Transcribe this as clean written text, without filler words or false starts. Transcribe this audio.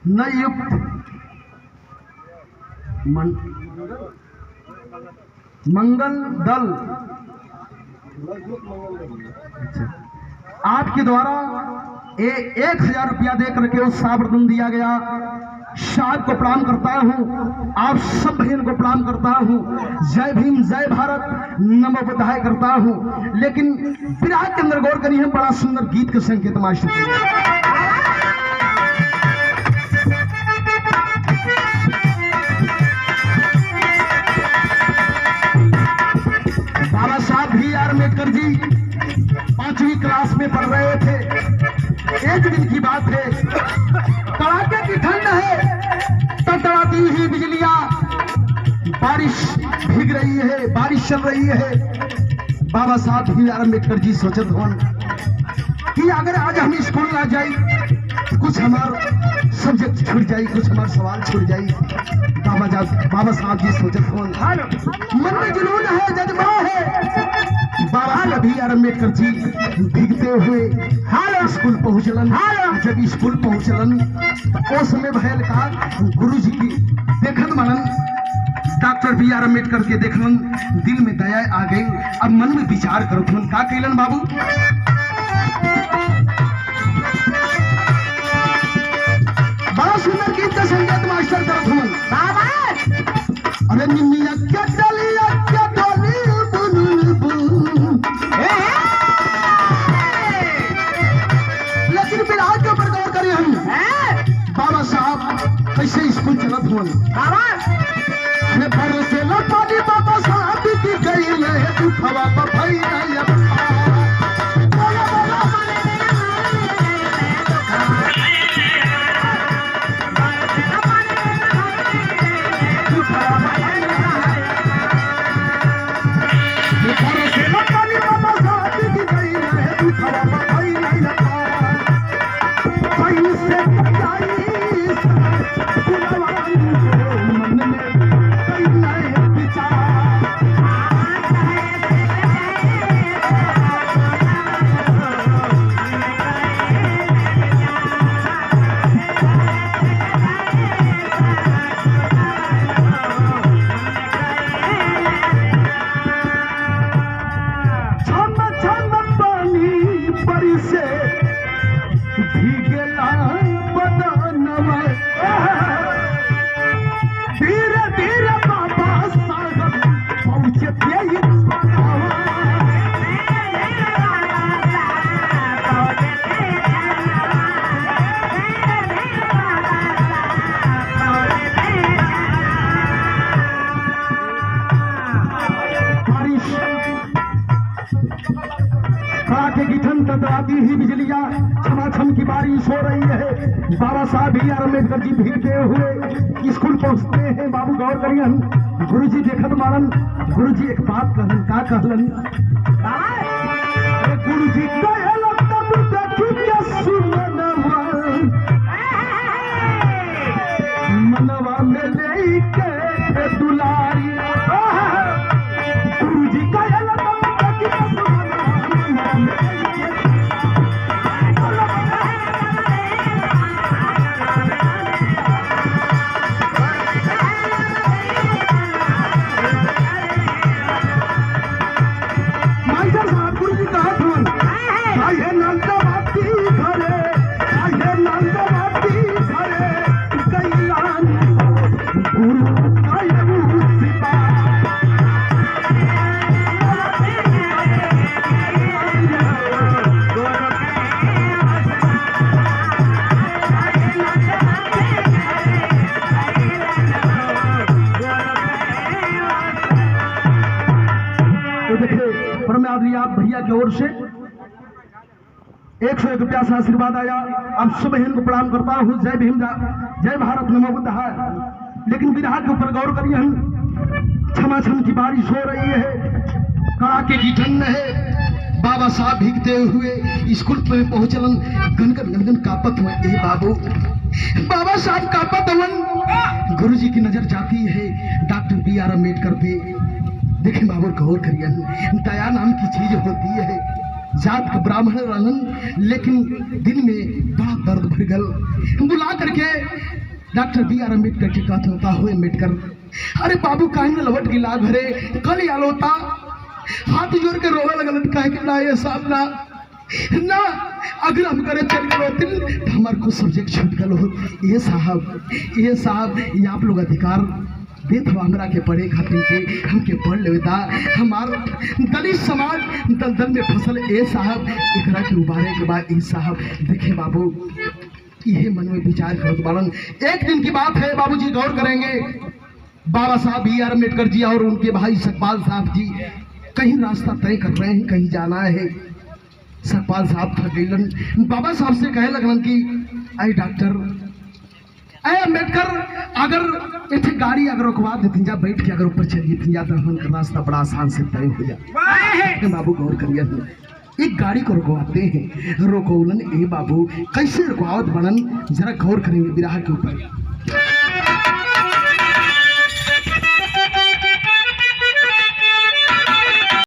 नयुक्त मंगल दल आपके द्वारा 1000 रुपया दे करके उस सावरदन दिया गया। साहब को प्रणाम करता हूँ, आप सब बहन को प्रणाम करता हूँ। जय भीम जय भारत नमो बुद्धाय करता हूँ। लेकिन विराट के अंदर गौर करिए, बड़ा सुंदर गीत के संकेत मास्टर बाबा साहब भी अम्बेडकर जी 5वीं क्लास में पढ़ रहे थे। एक दिन की बात है, कड़ाके की ठंड है, तड़तड़ाती हुई बिजलियां, बारिश भीग रही है, बारिश चल रही है। बाबा साहब भी अम्बेडकर जी सोचत होन कि अगर आज हम स्कूल ना जाए, कुछ हमारा सब्जेक्ट छूट जाए, कुछ हमारा सवाल छूट जाए। बाबा साहब जी सोचत होन, मन में जुनून है, जज्बा है। बाबा भी अम्बेडकर जी भीगते हुए स्कूल पहुंचलन। जब स्कूल पहुंचलन उस समय भयल का गुरु जी की देखन मनन, डॉक्टर बी आर अम्बेडकर के देखलन, दिल में दया आ गई। अब मन में विचार करो तुम का कैलन बाबू। बड़ा सुंदर गीत का संगीत मास्टर करत हूं बाबा। अरे निमिया क्या डलिया क्या डोली बुलबुल, लेकिन विराट के ऊपर गौर करिए हम। बाबा साहब कैसे स्कूल चलत हुआ बाबा, से लपानी बाबा साहब की गई है तू हवा भाई नहीं। तड़तड़ाती ही बिजलियां, छमाछम की बारिश हो रही है। बाबा साहब भी अम्बेडकर जी भीगते हुए स्कूल पहुंचते हैं। बाबू गौर करिए, गुरु जी देखत मारन। गुरु जी एक बात कहलन, का कहलन, गुरु जी मनवा में लेके दुलारी। गुरु जी भैया की ओर से 101 रुपया से आशीर्वाद आया। अब सब बहन को प्रणाम करता हूँ। जय भीम जय भारत नमो बुद्धाय। लेकिन विराट के ऊपर गौर करिए, हम छमाछम की बारिश हो रही है, कड़ाके की ठंड है। बाबा साहब भीगते हुए स्कूल में पहुंचलन, गनगन गनगन कापत हुए। ए बाबू, बाबा साहब कापत हुए। गुरु जी की नजर जाती है डॉक्टर बी आर अम्बेडकर पे। देखिए बाबू गौर करिए, दया नाम की चीज होती है। जात का ब्राह्मण रहन, लेकिन दिल में बड़ा दर्द भर गल। बुला करके डॉक्टर बी आर अम्बेडकर की कहत होता हो अम्बेडकर अरे बाबू काहे न लवट गिला घरे कल आलोता हाथ जोड़ के रोवे लगल काहे कि ना ये साहब ना अगर हम करे चल गए होते तो हमार कुछ सब्जेक्ट छूट गल हो। ये साहब ये आप लोग अधिकार देत हो हमरा के पढ़े खातिर के हमके पढ़ लेता हमार दलित समाज दलदल में फसल। ए साहब एकरा के उबारे के बाद ए साहब देखे बाबू ये मन में विचार करत बालन। एक दिन की बात है बाबूजी गौर करेंगे बाबा साहब बी आर अम्बेडकर जी और उनके भाई सकपाल साहब जी कहीं रास्ता तय कर रहे हैं, कहीं जाना है। सकपाल साहब थक गए, बाबा साहब से कहे लगन कि अरे डॉक्टर अरे अम्बेडकर अगर इतने गाड़ी अगर रुकवा देती जा बैठ के अगर ऊपर चलिए थी जा तो हम का रास्ता बड़ा आसान से तय हो जाए। बाबू गौर करिए एक गाड़ी को रुकवाते हैं रोकौलन ए बाबू कैसे रुकवावत बनन जरा गौर करेंगे बिराह के ऊपर।